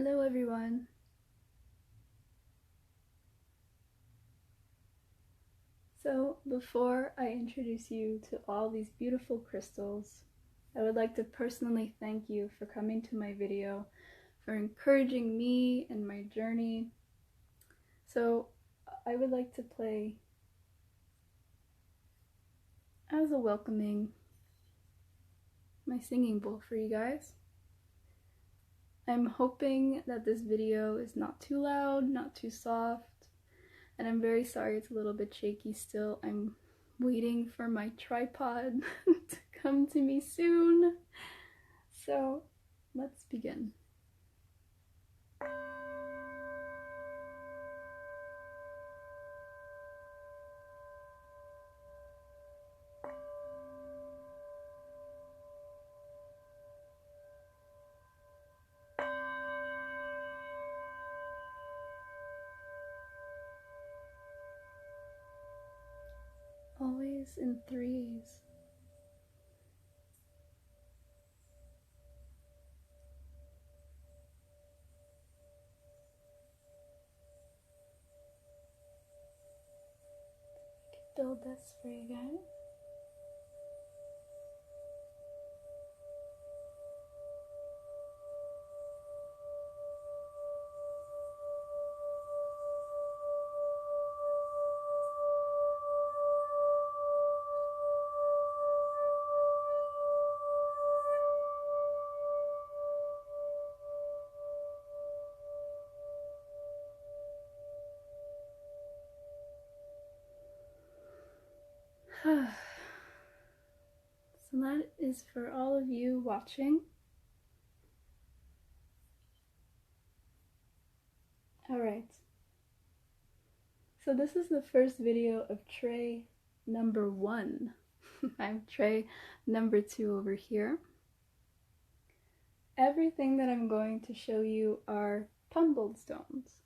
Hello everyone. So before I introduce you to all these beautiful crystals, I would like to personally thank you for coming to my video, for encouraging me and my journey. So I would like to play as a welcoming my singing bowl for you guys. I'm hoping that this video is not too loud, not too soft, and I'm very sorry it's a little bit shaky still. I'm waiting for my tripod to come to me soon. So let's begin. Always in threes. Build this for you guys. So that is for all of you watching. Alright. So this is the first video of tray number 1. I have tray number 2 over here. Everything that I'm going to show you are tumbled stones.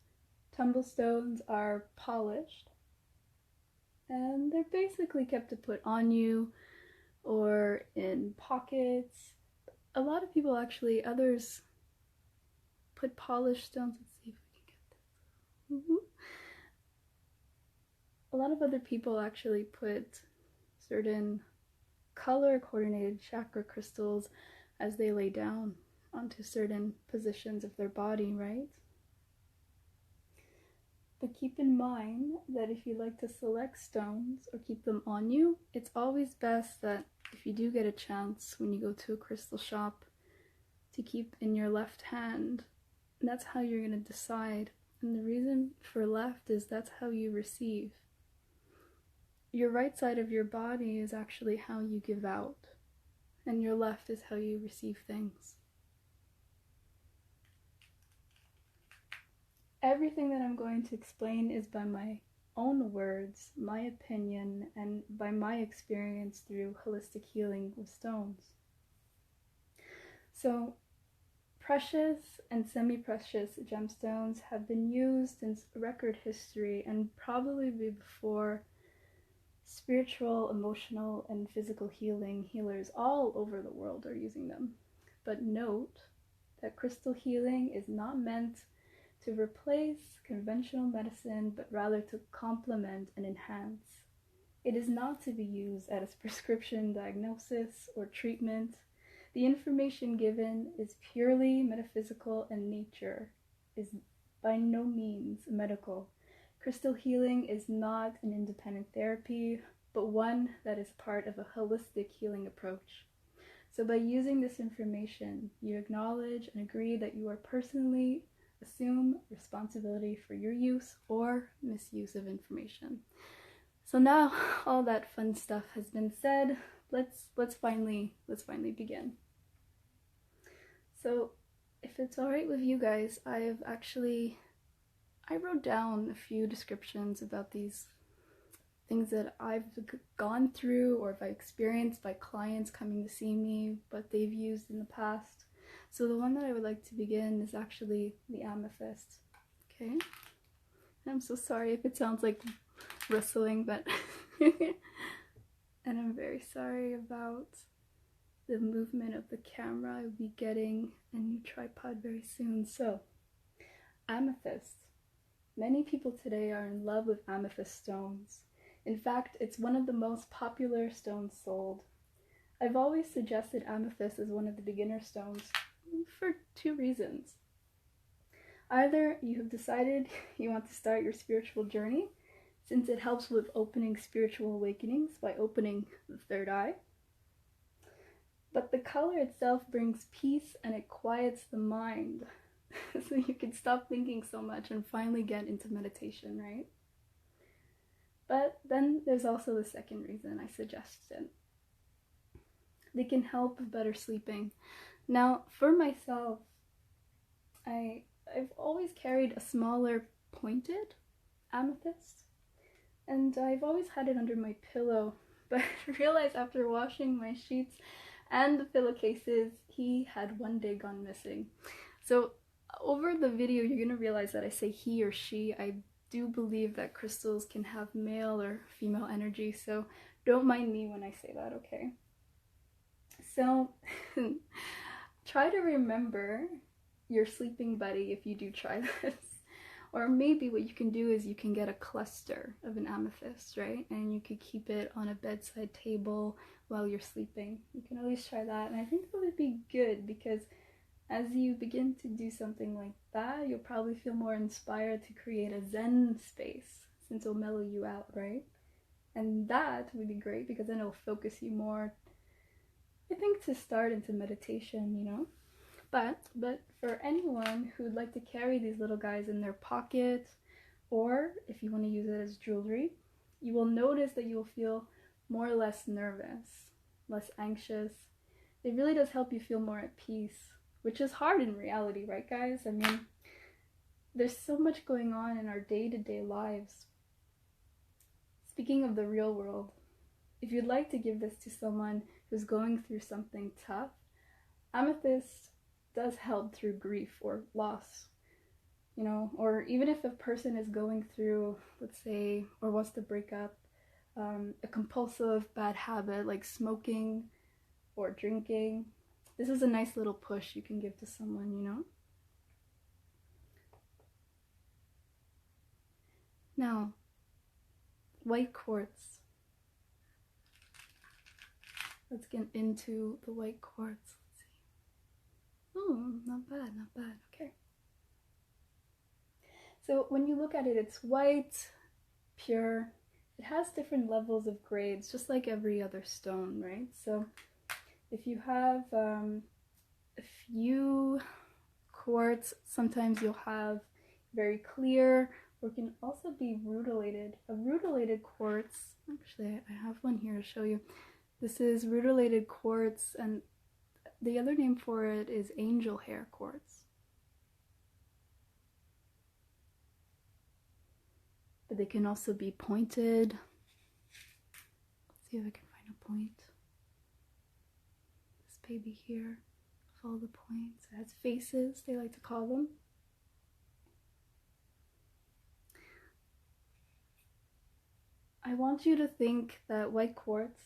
Tumbled stones are polished, and they're basically kept to put on you or in pockets. A lot of people actually, others put polished stones. Let's see if we can get this. A lot of other people actually put certain color coordinated chakra crystals as they lay down onto certain positions of their body, right? But keep in mind that if you like to select stones or keep them on you, it's always best that if you do get a chance when you go to a crystal shop to keep in your left hand. And that's how you're going to decide. And the reason for left is that's how you receive. Your right side of your body is actually how you give out, and your left is how you receive things. Everything that I'm going to explain is by my own words, my opinion, and by my experience through holistic healing with stones. So, precious and semi-precious gemstones have been used in record history and probably before spiritual, emotional, and physical healers all over the world are using them. But note that crystal healing is not meant to replace conventional medicine, but rather to complement and enhance. It is not to be used as a prescription diagnosis or treatment. The information given is purely metaphysical in nature, is by no means medical. Crystal healing is not an independent therapy, but one that is part of a holistic healing approach. So by using this information, you acknowledge and agree that you are personally assume responsibility for your use or misuse of information. So now all that fun stuff has been said, let's finally begin. So if it's all right with you guys, I wrote down a few descriptions about these things that I've gone through or if I experienced by clients coming to see me, but they've used in the past. So the one that I would like to begin is actually the amethyst. Okay? And I'm so sorry if it sounds like rustling, but and I'm very sorry about the movement of the camera. I'll be getting a new tripod very soon. So Amethyst. Many people today are in love with amethyst stones. In fact, it's one of the most popular stones sold. I've always suggested amethyst as one of the beginner stones for two reasons. Either you have decided you want to start your spiritual journey, since it helps with opening spiritual awakenings by opening the third eye, but the color itself brings peace and it quiets the mind, so you can stop thinking so much and finally get into meditation, right? But then there's also the second reason I suggested. They can help with better sleeping. Now, for myself, I've always carried a smaller pointed amethyst, and I've always had it under my pillow, but I realized after washing my sheets and the pillowcases, he had one day gone missing. So over the video, you're gonna realize that I say he or she. I do believe that crystals can have male or female energy, so don't mind me when I say that, okay? So try to remember your sleeping buddy if you do try this. Or maybe what you can do is you can get a cluster of an amethyst, right? And you could keep it on a bedside table while you're sleeping. You can always try that. And I think that would be good because as you begin to do something like that, you'll probably feel more inspired to create a Zen space since it'll mellow you out, right? And that would be great because then it'll focus you more, I think, to start into meditation, you know? But for anyone who would like to carry these little guys in their pocket, or if you want to use it as jewelry, you will notice that you will feel more or less nervous, less anxious. It really does help you feel more at peace, which is hard in reality, right guys? I mean, there's so much going on in our day-to-day lives. Speaking of the real world, if you'd like to give this to someone who's going through something tough, amethyst does help through grief or loss, you know, or even if a person is going through, let's say, or wants to break up a compulsive bad habit like smoking or drinking, this is a nice little push you can give to someone, you know. Now, white quartz. Let's get into the white quartz. Oh, not bad, not bad. Okay. So when you look at it, it's white, pure. It has different levels of grades, just like every other stone, right? So if you have a few quartz, sometimes you'll have very clear, or it can also be rutilated. A rutilated quartz, actually I have one here to show you. This is rutilated quartz, and the other name for it is angel hair quartz. But they can also be pointed. Let's see if I can find a point. This baby here, with all the points. It has faces, they like to call them. I want you to think that white quartz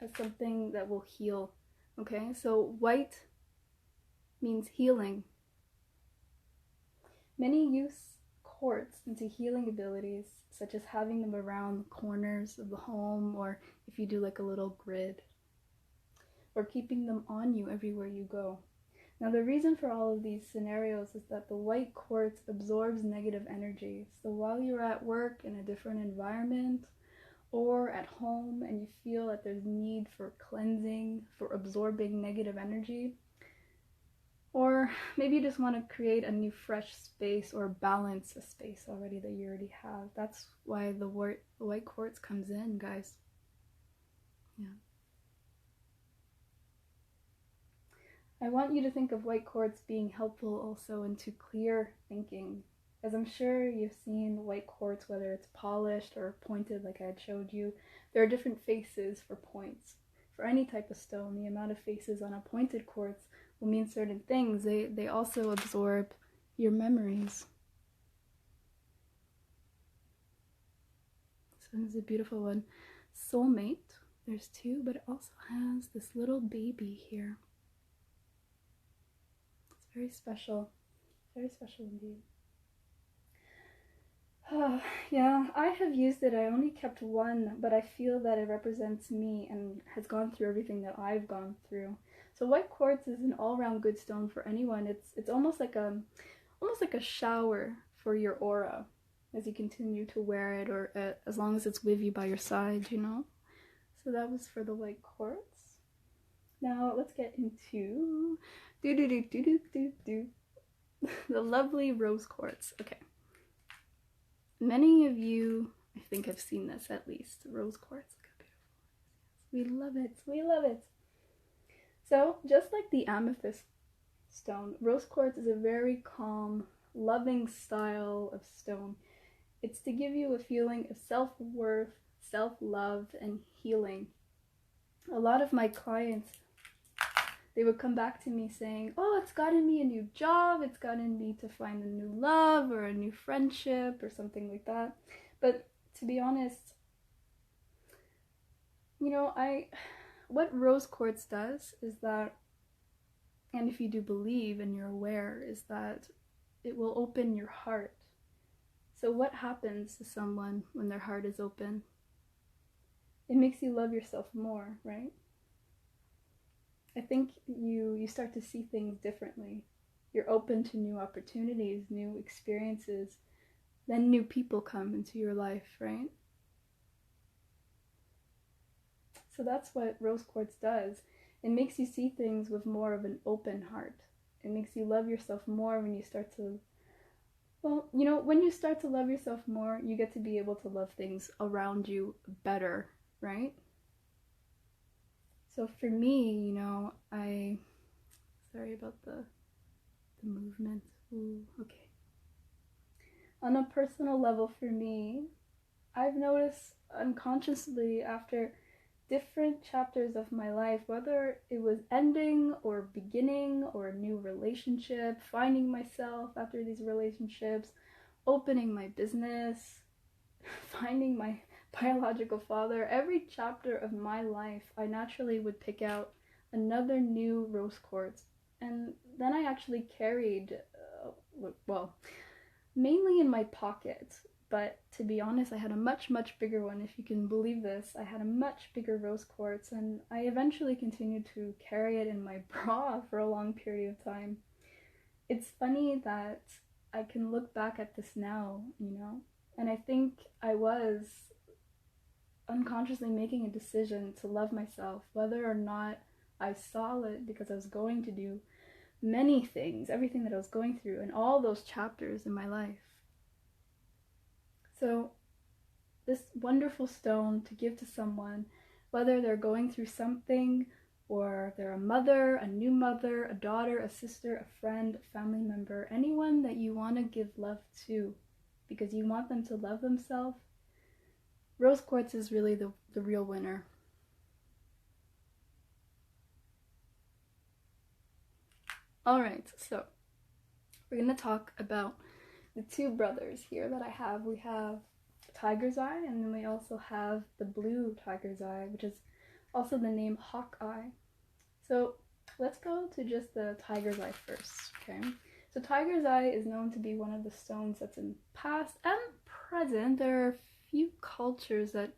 as something that will heal. Okay, so white means healing. Many use quartz into healing abilities, such as having them around corners of the home, or if you do like a little grid, or keeping them on you everywhere you go. Now the reason for all of these scenarios is that the white quartz absorbs negative energy. So while you're at work in a different environment, or at home and you feel that there's need for cleansing, for absorbing negative energy, or maybe you just want to create a new fresh space or balance a space already that you already have. That's why the white quartz comes in, guys. Yeah. I want you to think of white quartz being helpful also into clear thinking. As I'm sure you've seen white quartz, whether it's polished or pointed like I had showed you, there are different faces for points. For any type of stone, the amount of faces on a pointed quartz will mean certain things. They also absorb your memories. So this is a beautiful one. Soulmate, there's two, but it also has this little baby here. It's very special. Very special indeed. Yeah, I have used it. I only kept one, but I feel that it represents me and has gone through everything that I've gone through. So white quartz is an all-round good stone for anyone. It's almost like a shower for your aura as you continue to wear it, or as long as it's with you by your side, you know. So that was for the white quartz. Now let's get into the lovely rose quartz. Okay. Many of you, I think, have seen this at least. Rose quartz. Look how beautiful. We love it. We love it. So, just like the amethyst stone, rose quartz is a very calm, loving style of stone. It's to give you a feeling of self-worth, self-love, and healing. A lot of my clients, they would come back to me saying, oh, it's gotten me a new job, it's gotten me to find a new love or a new friendship or something like that. But to be honest, you know, what rose quartz does is that, and if you do believe and you're aware, is that it will open your heart. So what happens to someone when their heart is open? It makes you love yourself more, right? I think you start to see things differently. You're open to new opportunities, new experiences. Then new people come into your life, right? So that's what rose quartz does. It makes you see things with more of an open heart. It makes you love yourself more when you start to, well, you know, when you start to love yourself more, you get to be able to love things around you better, right? So for me, you know, sorry about the movement. Ooh, okay. On a personal level for me, I've noticed unconsciously after different chapters of my life, whether it was ending or beginning or a new relationship, finding myself after these relationships, opening my business, finding my biological father, every chapter of my life, I naturally would pick out another new rose quartz. And then I actually carried, well, mainly in my pocket. But to be honest, I had a much, much bigger one, if you can believe this. I had a much bigger rose quartz, and I eventually continued to carry it in my bra for a long period of time. It's funny that I can look back at this now, you know, and I think I was unconsciously making a decision to love myself, whether or not I saw it, because I was going to do many things, everything that I was going through, and all those chapters in my life. So this wonderful stone to give to someone, whether they're going through something, or they're a mother, a new mother, a daughter, a sister, a friend, a family member, anyone that you want to give love to because you want them to love themselves, rose quartz is really the real winner. Alright, so we're going to talk about the two brothers here that I have. We have Tiger's Eye, and then we also have the blue Tiger's Eye, which is also the name Hawk Eye. So let's go to just the Tiger's Eye first, okay? So Tiger's Eye is known to be one of the stones that's in past and present. There are a few cultures that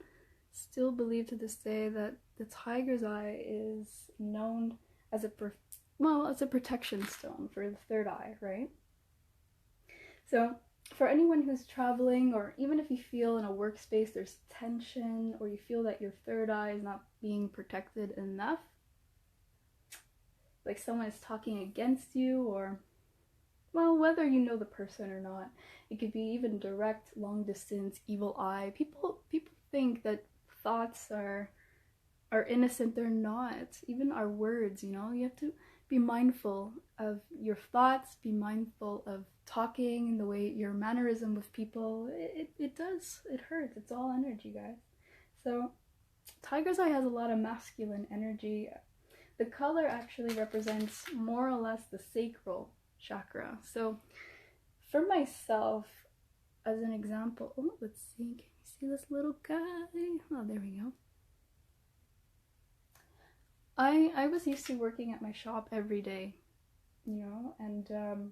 still believe to this day that the Tiger's Eye is known as a protection stone for the third eye, right? So for anyone who's traveling, or even if you feel in a workspace there's tension, or you feel that your third eye is not being protected enough, like someone is talking against you, or, well, whether you know the person or not, it could be even direct, long distance, evil eye. People think that thoughts are innocent. They're not. Even our words, you know, you have to be mindful of your thoughts, be mindful of talking, the way your mannerism with people. It hurts. It's all energy, guys. So Tiger's Eye has a lot of masculine energy. The color actually represents more or less the sacral chakra. So for myself, as an example, let's see, can you see this little guy? Oh, there we go. I was used to working at my shop every day, you know, and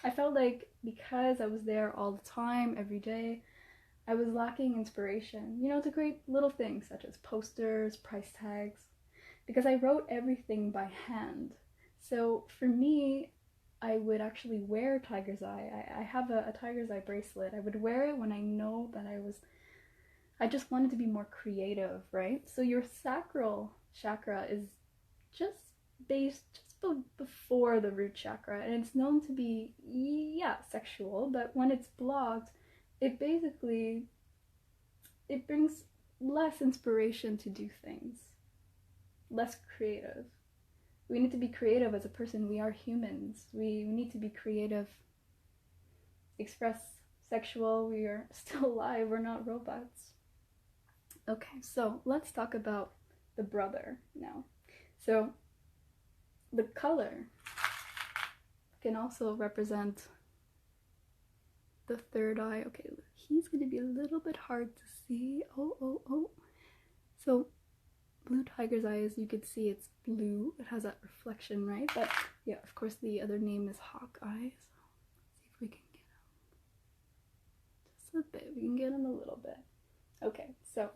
I felt like because I was there all the time, every day, I was lacking inspiration, you know, to create little things such as posters, price tags, because I wrote everything by hand. So for me, I would actually wear tiger's eye. I have a tiger's eye bracelet. I would wear it when I know that I just wanted to be more creative, right? So your sacral chakra is just before the root chakra, and it's known to be, yeah, sexual, but when it's blocked, it basically, it brings less inspiration to do things, less creative. We need to be creative as a person. We are humans. We need to be creative, express sexual. We are still alive. We're not robots. Okay, so let's talk about the brother now. So the color can also represent the third eye. Okay, he's going to be a little bit hard to see. Oh. So blue tiger's eye, as you can see, it's blue. It has that reflection, right? But yeah, of course, the other name is hawk eye. So let's see if we can get him just a bit. We can get him a little bit. Okay, so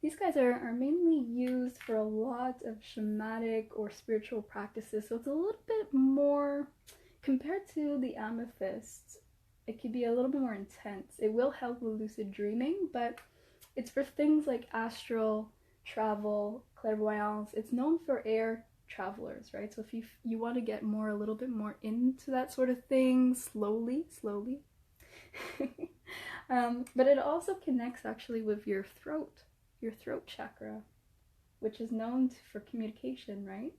these guys are mainly used for a lot of shamanic or spiritual practices, so it's a little bit more, compared to the amethyst, it could be a little bit more intense. It will help with lucid dreaming, but it's for things like astral travel, clairvoyance. It's known for air travelers, right? So if you want to get a little bit more into that sort of thing, slowly. But it also connects actually with your throat chakra, which is known for communication, right?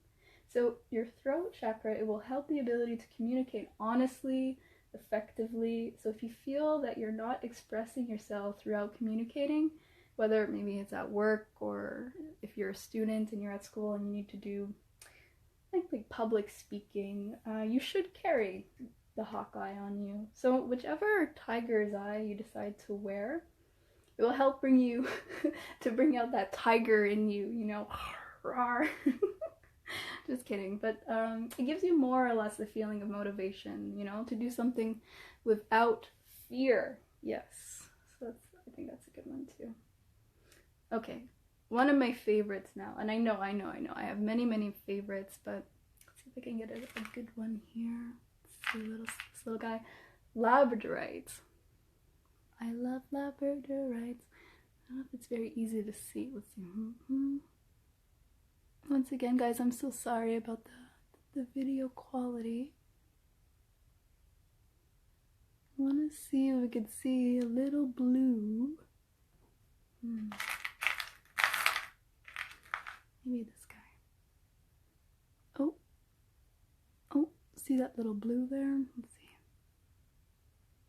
So your throat chakra, it will help the ability to communicate honestly, effectively. So if you feel that you're not expressing yourself throughout communicating, whether maybe it's at work or if you're a student and you're at school and you need to do like public speaking, you should carry the hawk eye on you. So whichever tiger's eye you decide to wear, it will help bring you to bring out that tiger in you, you know, rawr. Just kidding, but it gives you more or less the feeling of motivation, you know, to do something without fear. Yes, so I think that's a good one too. Okay, one of my favorites now, and I know, I have many favorites, but let's see if I can get a good one here. Let's see this little guy, Labradorite. I love Labradorites. I don't know if it's very easy to see. Let's see. Once again, guys, I'm so sorry about the video quality. I want to see if we could see a little blue. Maybe this guy. Oh, see that little blue there? Let's see.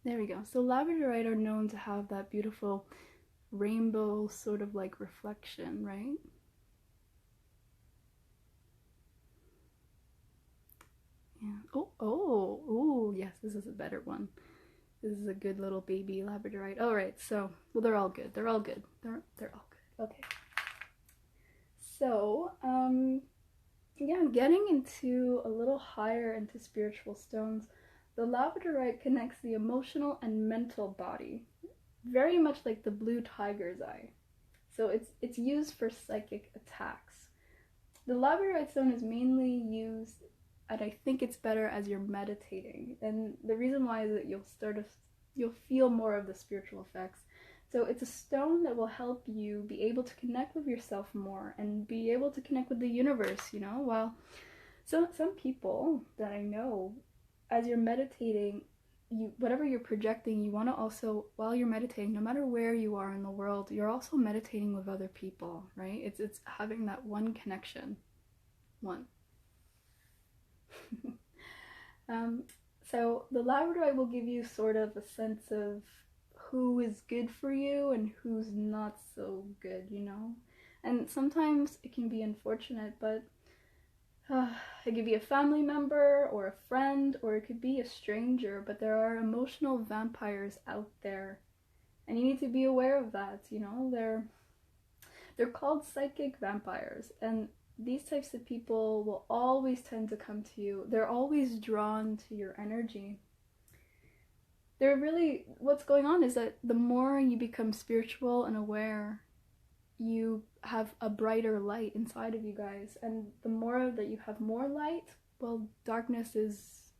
There we go. So Labradorite are known to have that beautiful rainbow sort of like reflection, right? Yeah. Oh, yes, this is a better one. This is a good little baby Labradorite. All right, so, well, they're all good. They're all good. They're all good. Okay. So, yeah, getting into a little higher into spiritual stones, the Labradorite connects the emotional and mental body, very much like the blue tiger's eye. So it's used for psychic attacks. The Labradorite stone is mainly used, and I think it's better as you're meditating. And the reason why is that you'll feel more of the spiritual effects. So it's a stone that will help you be able to connect with yourself more and be able to connect with the universe, you know? Well, so some people that I know, as you're meditating, whatever you're projecting, you want to also, while you're meditating, no matter where you are in the world, you're also meditating with other people, right? It's having that one connection. One. So the Labradorite will give you sort of a sense of who is good for you and who's not so good, you know? And sometimes it can be unfortunate, but it could be a family member or a friend, or it could be a stranger, but there are emotional vampires out there, and you need to be aware of that, you know? They're called psychic vampires, and these types of people will always tend to come to you. They're always drawn to your energy. They're really, what's going on is that the more you become spiritual and aware, you have a brighter light inside of you guys. And the more that you have more light, well, darkness is,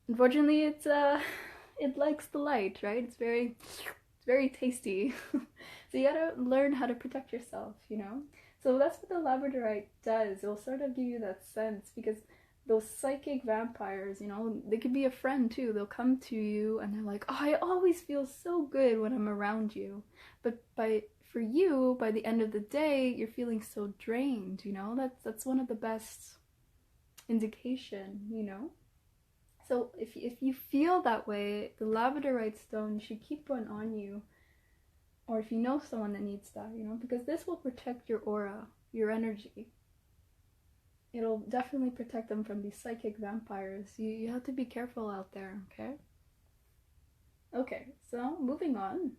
unfortunately, it likes the light, right? It's very tasty. So you gotta learn how to protect yourself, you know? So that's what the Labradorite does. It'll sort of give you that sense, because those psychic vampires, you know, they could be a friend too. They'll come to you and they're like, oh, I always feel so good when I'm around you. But for you, by the end of the day, you're feeling so drained, you know? That's one of the best indication, you know? So if you feel that way, the Labradorite stone, you should keep one on you. Or if you know someone that needs that, you know, because this will protect your aura, your energy. It'll definitely protect them from these psychic vampires. You have to be careful out there, okay? Okay, so moving on.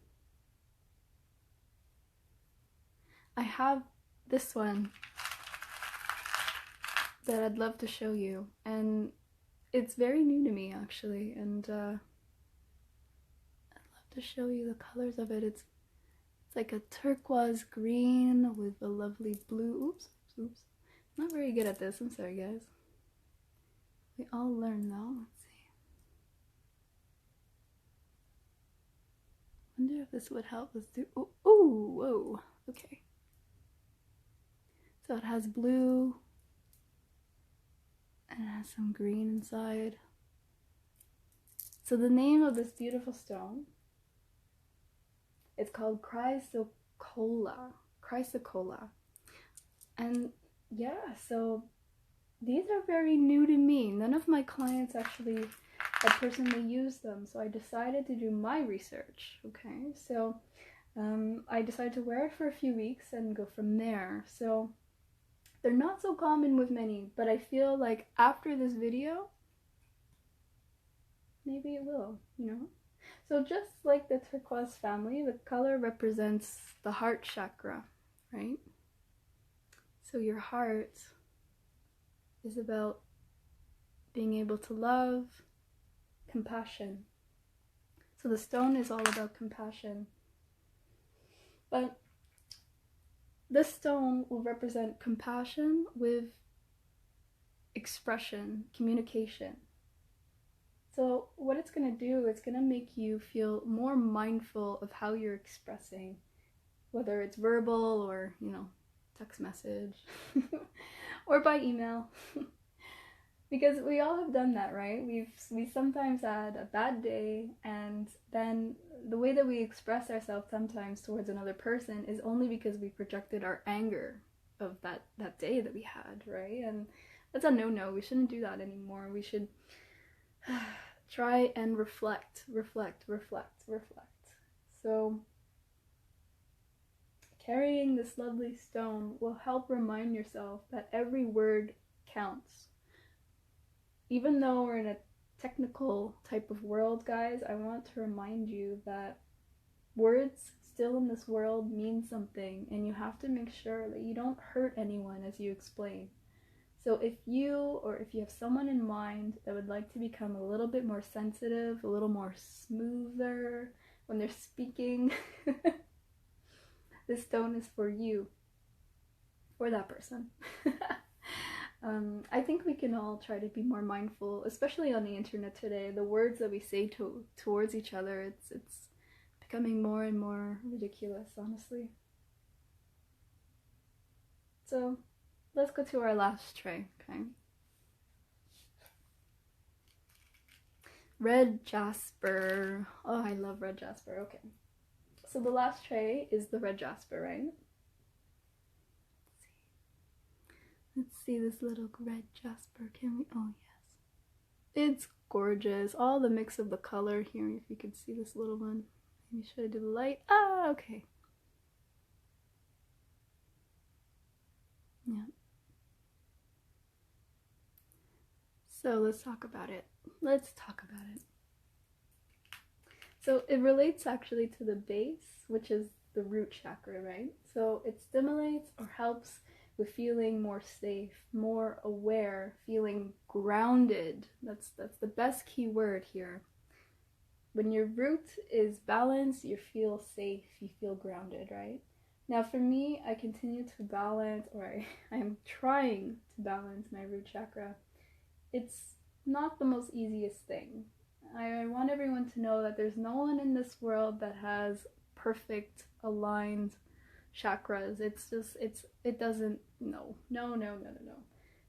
I have this one that I'd love to show you, and it's very new to me actually, and I'd love to show you the colors of it. It's like a turquoise green with a lovely blue. Oops. Not very good at this. I'm sorry, guys. We all learn though. Let's see. Wonder if this would help us do. Ooh, whoa. Okay. So it has blue, and it has some green inside. So the name of this beautiful stone, it's called Chrysocolla. And yeah, so these are very new to me. None of my clients actually had personally used them, so I decided to do my research. Okay, so I decided to wear it for a few weeks and go from there. So they're not so common with many, but I feel like after this video, maybe it will, you know? So just like the turquoise family, the color represents the heart chakra, right? So your heart is about being able to love, compassion. So the stone is all about compassion. But this stone will represent compassion with expression, communication. So what it's going to do, it's going to make you feel more mindful of how you're expressing, whether it's verbal or, you know, text message or by email. Because we all have done that, right? We sometimes had a bad day, and then the way that we express ourselves sometimes towards another person is only because we projected our anger of that day that we had, right? And that's a no-no. We shouldn't do that anymore. We should try and reflect. So carrying this lovely stone will help remind yourself that every word counts. Even though we're in a technical type of world, guys, I want to remind you that words still in this world mean something, and you have to make sure that you don't hurt anyone as you explain. So if you have someone in mind that would like to become a little bit more sensitive, a little more smoother when they're speaking, this stone is for you, or that person. I think we can all try to be more mindful, especially on the internet today. The words that we say towards each other, it's becoming more and more ridiculous, honestly. So let's go to our last tray, okay? Red Jasper. Oh, I love red jasper. Okay. So the last tray is the red jasper, right? Let's see this little red jasper. Can we? Oh, yes. It's gorgeous. All the mix of the color here, if you can see this little one. Maybe should I do the light? Ah, okay. Yeah. So let's talk about it. So it relates actually to the base, which is the root chakra, right? So it stimulates or helps with feeling more safe, more aware, feeling grounded. That's the best key word here. When your root is balanced, you feel safe, you feel grounded, right? Now for me, I continue to balance, or I am trying to balance my root chakra. It's not the most easiest thing. I want everyone to know that there's no one in this world that has perfect aligned chakras. It doesn't, no.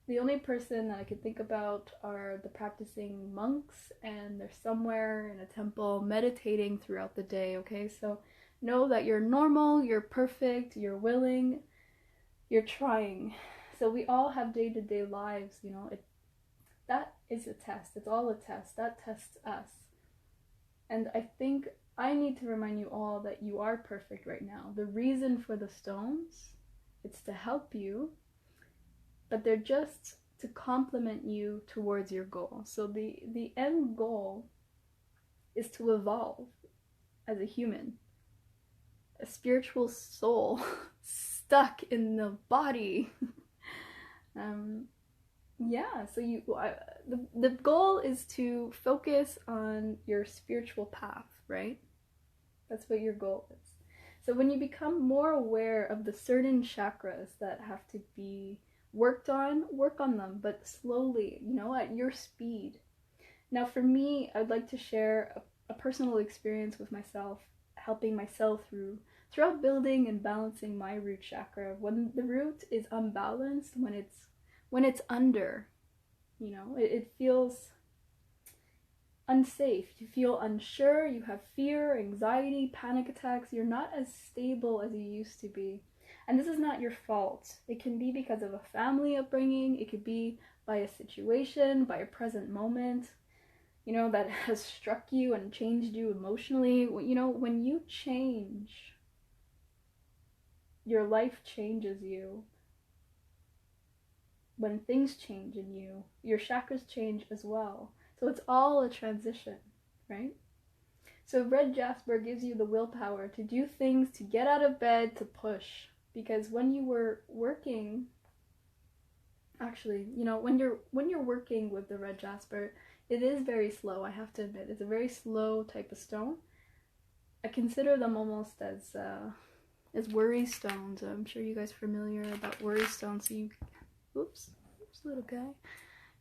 The only person that I could think about are the practicing monks, and they're somewhere in a temple meditating throughout the day, okay? So know that you're normal, you're perfect, you're willing, you're trying. So we all have day-to-day lives, you know. That is a test. It's all a test. That tests us. And I think I need to remind you all that you are perfect right now. The reason for the stones, it's to help you, but they're just to complement you towards your goal. So the end goal is to evolve as a human, a spiritual soul stuck in the body. Yeah, so the goal is to focus on your spiritual path, right? That's what your goal is. So when you become more aware of the certain chakras that have to be worked on, work on them, but slowly, you know, at your speed. Now for me, I'd like to share a personal experience with myself, helping myself throughout building and balancing my root chakra. When the root is unbalanced, when it's under, you know, it feels unsafe, you feel unsure, you have fear, anxiety, panic attacks, you're not as stable as you used to be. And this is not your fault. It can be because of a family upbringing, it could be by a situation, by a present moment, you know, that has struck you and changed you emotionally. You know, when you change, your life changes you. When things change in you, your chakras change as well. So it's all a transition, right? So red jasper gives you the willpower to do things, to get out of bed, to push. Because when you were working, actually, you know, when you're working with the red jasper, it is very slow, I have to admit. It's a very slow type of stone. I consider them almost as worry stones. I'm sure you guys are familiar about worry stones. So you, oops, little guy.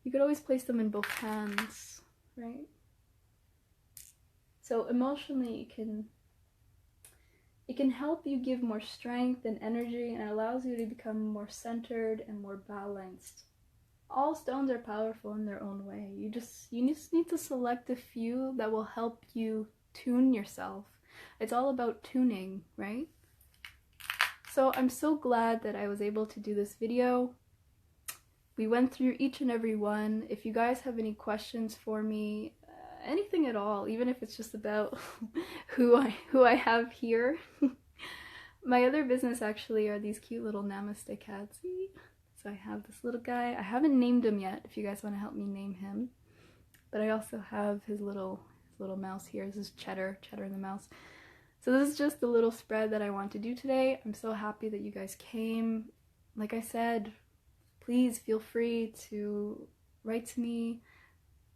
You could always place them in both hands, right? So emotionally, it can help you give more strength and energy, and it allows you to become more centered and more balanced. All stones are powerful in their own way. You just need to select a few that will help you tune yourself. It's all about tuning, right? So I'm so glad that I was able to do this video. We went through each and every one. If you guys have any questions for me, anything at all, even if it's just about who I have here. My other business actually are these cute little namaste cats. So I have this little guy. I haven't named him yet, if you guys want to help me name him. But I also have his little mouse here. This is Cheddar the mouse. So this is just the little spread that I want to do today. I'm so happy that you guys came. Like I said, please feel free to write to me.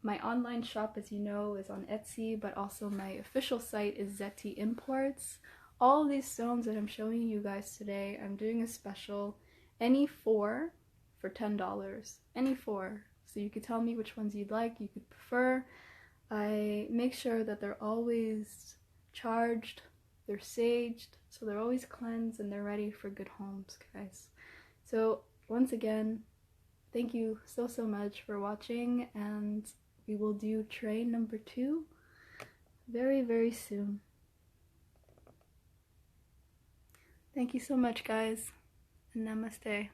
My online shop, as you know, is on Etsy, but also my official site is Zeti Imports. All of these stones that I'm showing you guys today, I'm doing a special. Any four for $10. Any four. So you could tell me which ones you'd like, you could prefer. I make sure that they're always charged, they're saged, so they're always cleansed and they're ready for good homes, guys. So once again, thank you so much for watching, and we will do tray number 2 very soon. Thank you so much, guys, and namaste.